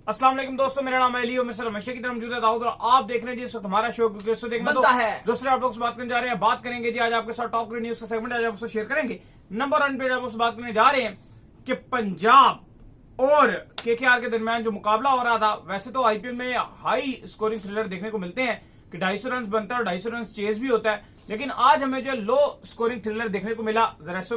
अस्सलाम वालेकुम दोस्तों, मेरा नाम है अली और मैं सर हमेशा की तरह मौजूद है दाऊद और आप देख रहे हैं जी इस वक्त हमारा शो क्योंकि इससे देखना तो है। दूसरे आप लोग से बात करने जा रहे हैं। बात करेंगे जी आज आपके साथ टॉप क्रिकेट न्यूज का सेगमेंट आज आपको शेयर करेंगे। नंबर 1 पे आपसे बात करने जा रहे हैं कि पंजाब और केकेआर के दरमियान जो मुकाबला हो रहा था, वैसे तो आईपीएल में हाई स्कोरिंग थ्रिलर देखने को मिलते हैं कि 250 रन बनता है और 250 रन चेज भी होता है, लेकिन आज हमें जो लो स्कोरिंग थ्रिलर देखने को मिला, जरा इस पर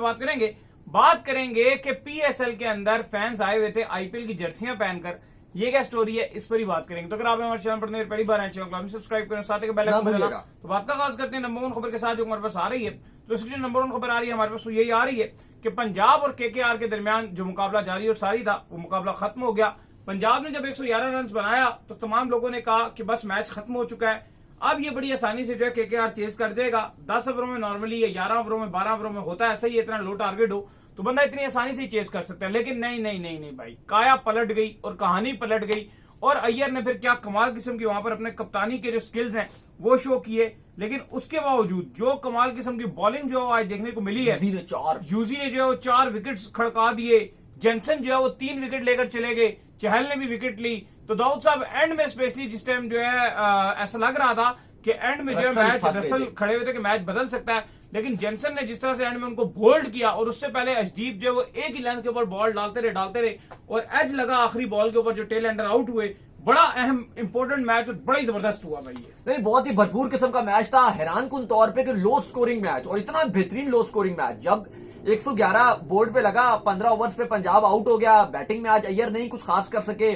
बात करेंगे कि पीएसएल के अंदर फैंस आए हुए थे आईपीएल की जर्सियां पहनकर। ये क्या स्टोरी है, इस पर ही बात करेंगे। तो अगर आप हमारे चैनल पर पहली बार आए चैनल को सब्सक्राइब करें, साथ ही बेल आइकन बजाना। तो बात का आगाज करते हैं नंबर 1 खबर के साथ जो हमारे पास आ रही है। तो इसकी नंबर 1 खबर आ रही है हमारे पास यही आ रही है कि पंजाब और केकेआर के दरमियान जो मुकाबला जारी और सारी था वो मुकाबला खत्म हो गया। पंजाब ने जब 111 रन बनाया तो तमाम लोगों ने कहा कि बस मैच खत्म हो चुका है, अब ये बड़ी आसानी से जो है केकेआर चेस कर जाएगा। 10 ओवरों में नॉर्मली या 11 ओवरों में 12 ओवरों में होता है ऐसा ही, इतना लो टारगेट हो तो बंदा इतनी आसानी से चेस कर सकता है। लेकिन नहीं नहीं नहीं नहीं भाई, काया पलट गई और कहानी पलट गई। और अय्यर ने फिर क्या कमाल किस्म की वहां पर अपने कप्तानी के जो स्किल्स हैं वो शो किए, लेकिन उसके बावजूद जो कमाल किस्म की बॉलिंग जो आज देखने को मिली है, यूजी ने जो है वो 4 विकेट्स खड़का दिए, जेनसन जो है वो 3 विकेट लेकर चले गए, चहल ने भी विकेट ली। तो दाऊद साहब एंड में स्पेशली जिस टाइम जो है ऐसा लग रहा था कि एंड में जो है मैच रसल खड़े हुए थे कि मैच बदल सकता है, लेकिन जेनसन ने जिस तरह से एंड में उनको बोल्ड किया और उससे पहले अर्शदीप जो वो एक ही लेंथ के ऊपर बॉल डालते रहे और एज लगा आखिरी बॉल के ऊपर जो टेल एंडर आउट हुए। बड़ा अहम इंपॉर्टेंट मैच और बड़ा ही जबरदस्त हुआ भाई। नहीं, बहुत ही भरपूर किस्म का मैच था, हैरानकुन तौर पे कि लो स्कोरिंग मैच और इतना बेहतरीन लो स्कोरिंग मैच। जब 111 बोर्ड पे लगा, 15 ओवर्स पे पंजाब आउट हो गया। बैटिंग में आज अय्यर नहीं कुछ खास कर सके।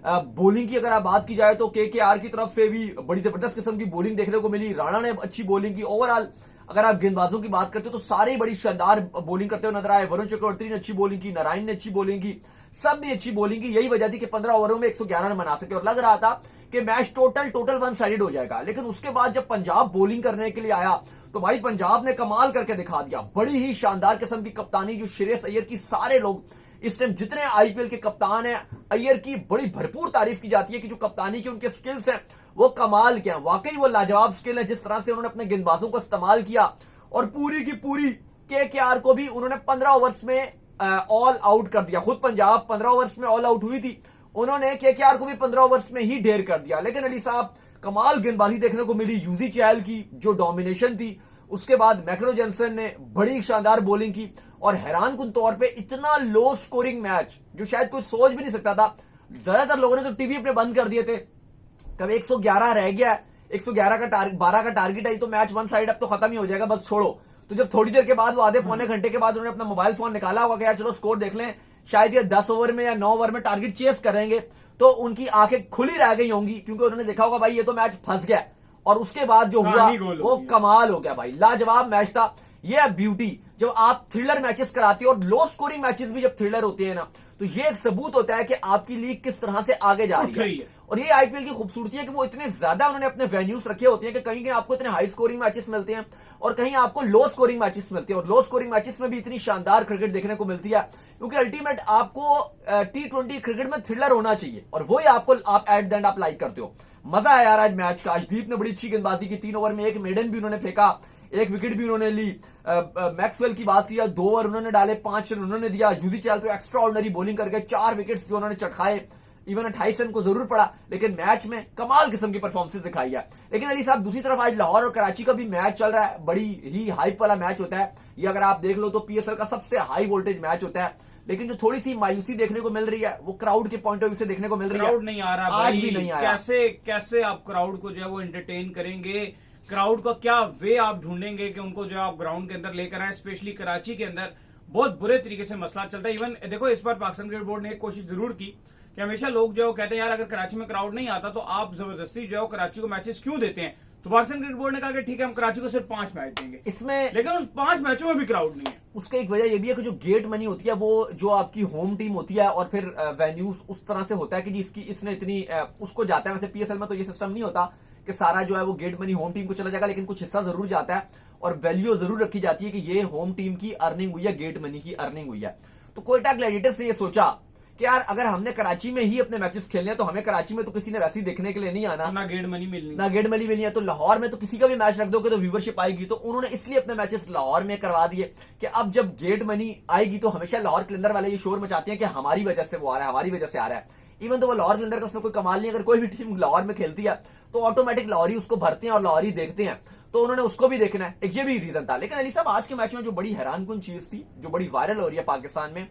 बॉलिंग की अगर आप बात की जाए तो केकेआर की तरफ से भी बड़ी जबरदस्त किस्म की बॉलिंग देखने को मिली। राणा ने अच्छी बॉलिंग की। ओवरऑल अगर आप गेंदबाजों की बात करते हो तो सारे बड़ी शानदार बॉलिंग करते हुए नजर आए। वरुण चक्रवर्ती ने अच्छी बॉलिंग की, नारायण ने अच्छी बॉलिंग की, सब ने अच्छी बॉलिंग की। यही वजह थी कि 15 ओवरों में 111 रन बना सके और लग रहा था कि मैच टोटल वन साइडेड हो जाएगा। लेकिन उसके बाद जब पंजाब बॉलिंग करने के लिए आया तो भाई पंजाब ने कमाल करके दिखा दिया। बड़ी ही शानदार किस्म की कप्तानी जो श्रेयस अय्यर की, सारे लोग इस टाइम जितने आईपीएल के कप्तान हैं, अय्यर की बड़ी भरपूर तारीफ की जाती है कि जो कप्तानी के उनके स्किल्स हैं वो कमाल के हैं। वाकई वो लाजवाब स्किल है जिस तरह से उन्होंने अपने गेंदबाजों को इस्तेमाल किया और पूरी की पूरी केकेआर को भी उन्होंने 15 ओवर्स में ऑल आउट कर दिया। खुद पंजाब 15 ओवर्स में ऑल आउट हुई थी, उन्होंने केकेआर को भी 15 ओवर्स में ही ढेर कर दिया। लेकिन अली साहब कमाल गेंदबाजी देखने को मिली यूजी चहल की, जो डोमिनेशन थी। उसके बाद मैक्रो जेनसन ने बड़ी शानदार बॉलिंग की और हैरानकुन तौर पे इतना लो स्कोरिंग मैच जो शायद कोई सोच भी नहीं सकता था। ज्यादातर लोगों ने तो टीवी अपने बंद कर दिए थे। कब 111 रह गया, 111 का टारगेट, 12 का टारगेट आई तो मैच वन साइड अब तो खत्म ही हो जाएगा, बस छोड़ो। तो जब थोड़ी देर के बाद वो आधे पौने घंटे के बाद उन्होंने अपना मोबाइल फोन निकाला होगा कि यार चलो स्कोर देख लें, शायद ये 10 ओवर में या 9 ओवर में टारगेट चेस करेंगे, तो उनकी आंखें खुली रह गई होंगी क्योंकि उन्होंने देखा होगा भाई ये तो मैच फंस गया। और उसके बाद जो हुआ वो कमाल हो गया भाई, लाजवाब मैच था। ये है ब्यूटी, जब आप थ्रिलर मैचेस कराते हो और लो स्कोरिंग मैचेस भी जब थ्रिलर होते हैं ना, तो ये एक सबूत होता है कि आपकी लीग किस तरह से आगे जा रही है। और ये आईपीएल की खूबसूरती है कि वो इतने ज्यादा उन्होंने अपने वेन्यूज रखे होते हैं कि कहीं आपको इतने हाई स्कोरिंग मैचेस मिलते हैं और कहीं आपको लो स्कोरिंग मैचेस मिलते हैं। और लो स्कोरिंग मैचेस में भी इतनी शानदार क्रिकेट देखने को मिलती है क्योंकि अल्टीमेट आपको T20 क्रिकेट में थ्रिलर होना चाहिए और वही आपको आप एट द एंड आप लाइक करते हो। मजा आया यार आज मैच का। अर्शदीप ने बड़ी अच्छी गेंदबाजी की, 3 ओवर में 1 मेडन भी उन्होंने फेंका, 1 विकेट भी उन्होंने ली। मैक्सवेल की बात की, 2 ओवर उन्होंने डाले, 5 रन उन्होंने दिया। यूजी चहल तो एक्स्ट्रा ऑर्डिनरी बॉलिंग करके 4 विकेट्स जो उन्होंने चटखाए। इवन 28 रन को जरूर पड़ा लेकिन मैच में कमाल किस्म की परफॉर्मेंस दिखाई है। लेकिन अली साहब दूसरी तरफ आज लाहौर और कराची का भी मैच चल रहा है, बड़ी ही हाइप वाला मैच होता है ये। अगर आप देख लो तो पीएसएल का सबसे हाई वोल्टेज मैच होता है। लेकिन जो थोड़ी सी मायूसी देखने को मिल रही है वो क्राउड के पॉइंट ऑफ व्यू से देखने को मिल रही है। क्राउड नहीं आ रहा आज भी नहीं आया। कैसे आप क्राउड को जो है वो एंटरटेन करेंगे, क्राउड का क्या वे आप ढूंढेंगे कि उनको जो है आप ग्राउंड के अंदर लेकर आए। स्पेशली कराची के अंदर बहुत बुरे तरीके से मसला चलता है। इवन देखो इस बार पाकिस्तान क्रिकेट बोर्ड ने एक कोशिश जरूर की कि हमेशा लोग जो कहते हैं यार अगर कराची में क्राउड नहीं आता तो आप जबरदस्ती जो है कराची को मैचेस क्यों देते हैं। तो पाकिस्तान क्रिकेट बोर्ड ने कहा कि ठीक है हम कराची को सिर्फ 5 मैच देंगे इसमें, लेकिन उस 5 मैचों में भी क्राउड नहीं है। उसका एक वजह यह भी है कि जो गेट मनी होती है वो जो आपकी होम टीम होती है और फिर वेन्यूज उस तरह से होता है कि जी इसने इतनी उसको जाता है। वैसे पीएसएल में तो ये सिस्टम नहीं होता कि सारा जो है वो गेट मनी होम टीम को चला जाएगा, लेकिन कुछ हिस्सा जरूर जाता है और वैल्यू जरूर रखी जाती है कि ये होम टीम की अर्निंग हुई है, गेट मनी की अर्निंग हुई है। तो कोयटा ग्लैडिएटर्स ने ये सोचा कि यार अगर हमने कराची में ही अपने मैचेस खेलने हैं तो हमें कराची में तो किसी ने वैसे ही देखने के लिए नहीं आना, ना गेट मनी मिलनी है। तो लाहौर में तो किसी का भी मैच रख दोगे तो व्यूवरशिप आएगी। तो उन्होंने इसलिए अपने मैचेस लाहौर में करवा दिए कि अब जब गेट मनी आएगी तो हमेशा लाहौर कलंदर वाले ये शोर मचाते हैं कि हमारी वजह से वो आ रहा है, हमारी वजह से आ रहा है। इवन तो वो लाहौर के अंदर का उसमें कोई कमाल नहीं, अगर कोई भी टीम लाहौर में खेलती है तो ऑटोमेटिक लाहौरी उसको भरते हैं और लाहौरी देखते हैं, तो उन्होंने उसको भी देखना है, एक ये भी रीजन था। लेकिन अली साहब आज के मैच में जो बड़ी हैरानकुन चीज थी, जो बड़ी वायरल हो रही है पाकिस्तान में,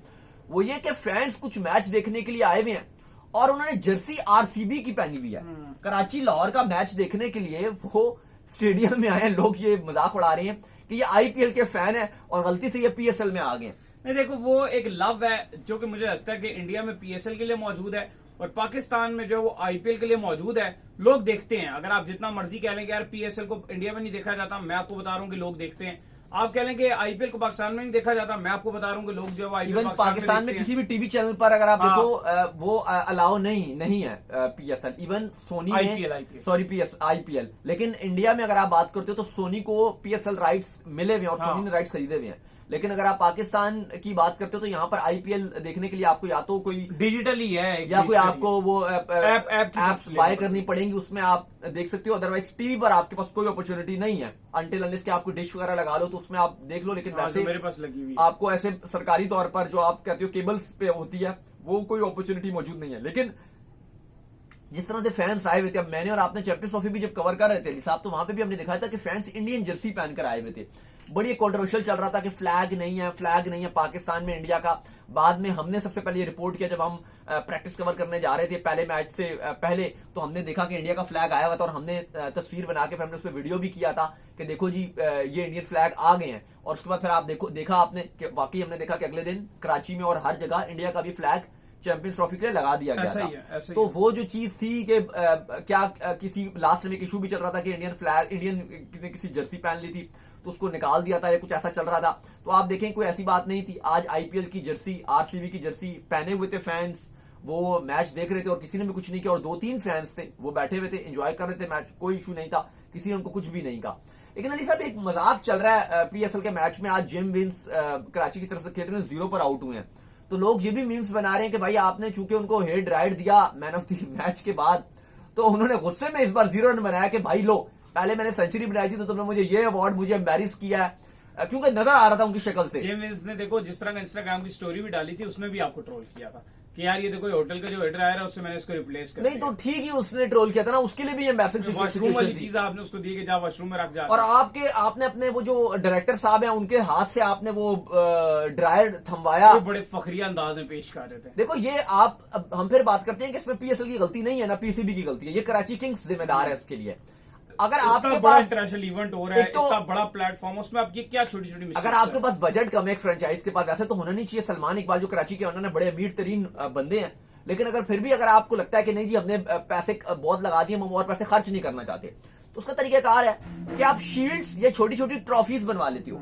वो ये कि फैंस कुछ मैच देखने के लिए आए हुए हैं और उन्होंने जर्सी आरसीबी की पहनी हुई है। कराची लाहौर का मैच देखने के लिए वो स्टेडियम में आए हैं। लोग ये मजाक उड़ा रहे हैं कि ये आईपीएल के फैन है और गलती से ये पीएसएल में आ गए। नहीं देखो, वो एक लव है जो कि मुझे लगता है कि इंडिया में पीएसएल के लिए मौजूद है और पाकिस्तान में जो वो आईपीएल के लिए मौजूद है। लोग देखते हैं, अगर आप जितना मर्जी कह लें कि यार पीएसएल को इंडिया में नहीं देखा जाता, मैं आपको बता रहा हूं कि लोग देखते हैं। आप कह लें कि आईपीएल को पाकिस्तान में नहीं देखा जाता, मैं आपको बता रहा हूं कि लोग जो आईपीएल इवन पाकिस्तान में किसी भी टीवी चैनल पर अगर आप देखो वो अलाउ नहीं है पीएसएल। इवन सोनी में सॉरी आईपीएल, लेकिन इंडिया में अगर आप बात करते हो तो सोनी को पीएसएल राइट्स मिले हुए हैं और सोनी ने राइट्स खरीदे हुए हैं। लेकिन अगर आप पाकिस्तान की बात करते हो तो यहाँ पर आईपीएल देखने के लिए आपको या तो कोई डिजिटली है या कोई आपको वो एप्स बाय करनी पड़ेंगी, उसमें आप देख सकते हो। अदरवाइज टीवी पर आपके पास कोई अपॉर्चुनिटी नहीं है अनटिल अनलेस कि आपको डिश वगैरह लगा लो तो उसमें आप देख लो। लेकिन वैसे मेरे पास लगी हुई आपको ऐसे सरकारी तौर पर जो आप कहते हो केबल्स पे होती है वो कोई अपॉर्चुनिटी मौजूद नहीं है। लेकिन जिस तरह से फैंस आए हुए थे, अब मैंने और आपने चैंपियंस ट्रॉफी भी जब कवर कर रहे थे साहब, तो वहां पे भी हमने दिखाया था कि फैंस इंडियन जर्सी पहनकर आए हुए थे। बड़ी कंट्रोवर्शियल चल रहा था कि फ्लैग नहीं है पाकिस्तान में इंडिया का। बाद में हमने सबसे पहले ये रिपोर्ट किया जब हम प्रैक्टिस कवर करने जा रहे थे पहले मैच से पहले, तो हमने देखा कि इंडिया का फ्लैग आया हुआ था और हमने तस्वीर बना के फिर हमने उस पर वीडियो भी किया था कि देखो जी ये इंडियन फ्लैग आ गए हैं। और उसके बाद फिर आप देखा आपने कि वाकई हमने देखा कि अगले दिन कराची में और हर जगह इंडिया का भी फ्लैग चैंपियंस ट्रॉफी के लिए लगा दिया गया था। तो वो जो चीज थी कि क्या किसी लास्ट में एक इशू भी चल रहा था कि इंडियन ने किसी जर्सी पहन ली थी तो उसको निकाल दिया था या कुछ ऐसा चल रहा था। तो आप देखें कोई ऐसी बात नहीं थी। आज आईपीएल की जर्सी, आरसीबी की जर्सी पहने हुए थे फैंस, वो मैच देख रहे थे और किसी ने भी कुछ नहीं किया। और 2-3 फैंस थे वो बैठे हुए थे, एंजॉय कर रहे थे मैच, कोई इशू नहीं था, किसी ने उनको कुछ भी नहीं कहा। लेकिन अली साहब एक मजाक चल रहा है पीएसएल के मैच में। आज जिम विंस कराची की तरफ से खेल रहे हैं, 0 पर आउट हुए हैं। तो लोग ये भी मीम्स बना रहे हैं कि भाई आपने चूंकि उनको हेड राइड दिया मैन ऑफ द मैच के बाद, तो उन्होंने गुस्से में इस बार 0 रन बनाया कि भाई लो पहले मैंने सेंचुरी बनाई थी तो तुमने मुझे ये अवार्ड मुझे एम्बैरिस किया है, क्योंकि नजर आ रहा था उनकी शक्ल से। जिम विंस ने देखो जिस तरह का इंस्टाग्राम की स्टोरी भी डाली थी उसमें भी आपको ट्रोल किया था कि यार ये देखो होटल का जो वेटर आया है उससे मैंने इसको रिप्लेस कर नहीं, तो ठीक ही उसने ट्रोल किया था ना, उसके लिए भी एम्बैरेसिंग सिचुएशन थी। चीज आपने उसको दी कि जा वॉशरूम में रख जा। और आपने अपने वो जो डायरेक्टर साहब हैं उनके हाथ से आपने वो ड्रायर थमवाया, बड़े फखरिया अंदाज में पेश कर रहे थे। देखो ये हम फिर बात करते हैं कि इसमें पीएसएल की गलती नहीं है ना पीसीबी की गलती है, ये कराची किंग्स जिम्मेदार है इसके लिए। अगर आपके पास इंटरनेशनल इवेंट हो रहा है, इतना बड़ा प्लेटफॉर्म, उसमें आप ये क्या छोटी छोटी, अगर आपके पास बजट कम है एक फ्रेंचाइज के पास, वैसे तो होना नहीं चाहिए। सलमान इकबाल जो कराची के ओनर है बड़े अमीर तरीन बंदे हैं, लेकिन अगर फिर भी अगर आपको लगता है कि नहीं जी हमने पैसे बहुत लगा दिए, हम और पैसे खर्च नहीं करना चाहते, तो उसका तरीकाकार है कि आप शील्ड्स या छोटी छोटी ट्रॉफीज बनवा लेते हो।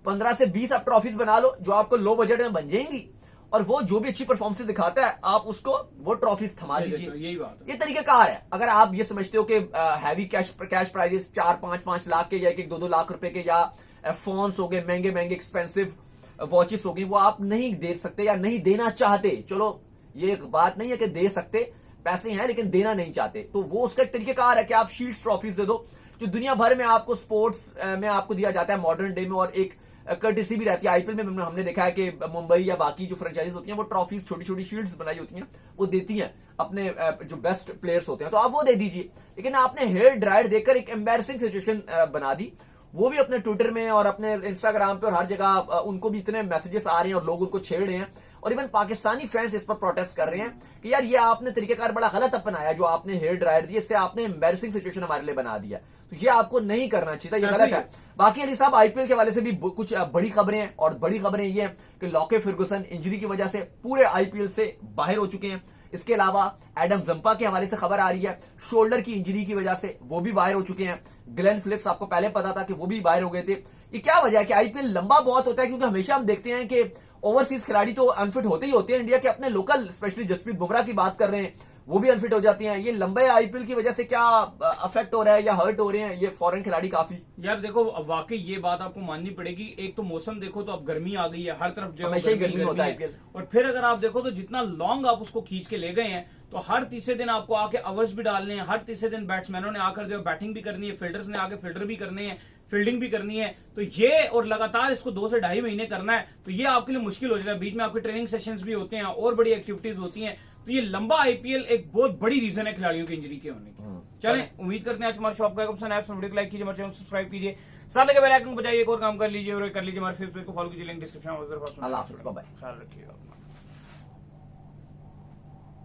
15 से 20 आप ट्रॉफीज बना लो जो आपको लो बजट में बन जाएंगी, और वो जो भी अच्छी परफॉर्मेंस दिखाता है आप उसको वो ट्रॉफीज थमा दीजिए। यही बात है, ये तरीकाकार है। अगर आप ये समझते हो कि हैवी कैश प्राइजेस 4-5 लाख के या 1-2 लाख रुपए के या फोन्स हो गए महंगे एक्सपेंसिव वॉचेस हो गई, वो आप नहीं दे सकते या नहीं देना चाहते। चलो ये एक बात नहीं है कि दे सकते, पैसे हैं लेकिन देना नहीं चाहते, तो वो उसका एक तरीकाकार है कि आप शील्ड्स ट्रॉफीज दे दो जो दुनिया भर में आपको स्पोर्ट्स में आपको दिया जाता है मॉडर्न डे में, और एक कर्टेसी भी रहती है। आईपीएल में हमने देखा है कि मुंबई या बाकी जो फ्रेंचाइज होती हैं वो ट्रॉफीज छोटी छोटी शील्ड्स बनाई होती हैं वो देती हैं अपने जो बेस्ट प्लेयर्स होते हैं, तो आप वो दे दीजिए। लेकिन आपने हेयर ड्रायर देकर एक एम्बैरेसिंग सिचुएशन बना दी, वो भी अपने ट्विटर में और अपने इंस्टाग्राम पे और हर जगह उनको भी इतने मैसेजेस आ रहे हैं और लोग उनको छेड़ रहे हैं, और इवन पाकिस्तानी फैंस इस पर प्रोटेस्ट कर रहे हैं कि यार ये आपने तरीकाकार बड़ा गलत अपनाया जो आपने हेयर ड्रायर दिया, इससे आपने एम्बैरेसिंग सिचुएशन हमारे लिए बना दिया, तो ये आपको नहीं करना चाहिए, ये गलत है। बाकी अली साहब आईपीएल के हवाले से भी कुछ बड़ी खबरें हैं, और बड़ी खबरें ये हैं कि लॉके फर्गुसन इंजरी की वजह से पूरे आईपीएल से बाहर हो चुके हैं। इसके अलावा एडम जंपा के हवाले से खबर आ रही है शोल्डर की इंजरी की वजह से वो भी बाहर हो चुके हैं। ग्लेन फिलिप्स आपको पहले पता था कि वो भी बाहर हो गए थे। ये क्या वजह है कि आईपीएल लंबा बहुत होता है, क्योंकि हमेशा हम देखते हैं कि ओवरसीज खिलाड़ी तो अनफिट होते ही होते हैं। इंडिया के अपने लोकल स्पेशली जसप्रीत बुमराह की बात कर रहे हैं, वो भी अनफिट हो जाती हैं। ये लंबे आईपीएल की वजह से क्या अफेक्ट हो रहा है या हर्ट हो रहे हैं ये फॉरेन खिलाड़ी काफी? यार देखो वाकई ये बात आपको माननी पड़ेगी। एक तो मौसम देखो तो अब गर्मी आ गई है, हर तरफ जो हमेशा ही गर्मी होता है आईपीएल। और फिर अगर आप देखो तो जितना लॉन्ग आप उसको खींच के ले गए हैं, तो हर तीसरे दिन आपको आके अवर्स भी डालने हैं, हर तीसरे दिन बैट्समैनों ने आकर जो बैटिंग भी करनी है, फील्डर्स ने आके फील्डर भी करने हैं, फील्डिंग भी करनी है, तो ये और लगातार इसको 2 से ढाई महीने करना है, तो ये आपके लिए मुश्किल हो जाता है। बीच में आपके ट्रेनिंग सेशंस भी होते हैं और बड़ी एक्टिविटीज होती हैं, तो ये लंबा आईपीएल एक बहुत बड़ी रीजन है खिलाड़ियों की इंजरी के होने की। चलें, उम्मीद करते हैं आज हमारे शॉप का ऑप्शन है, वीडियो को लाइक कीजिए, हमारे चैनल सब्सक्राइब कीजिए, साथ लगे बेल आइकन को बजाइए, एक और काम कर लीजिए और कर लीजिए हमारे फेसबुक को फॉलो कीजिए, लिंक डिस्क्रिप्शन में। अल्लाह हाफिज़, बाय बाय। ख्याल रखिएगा।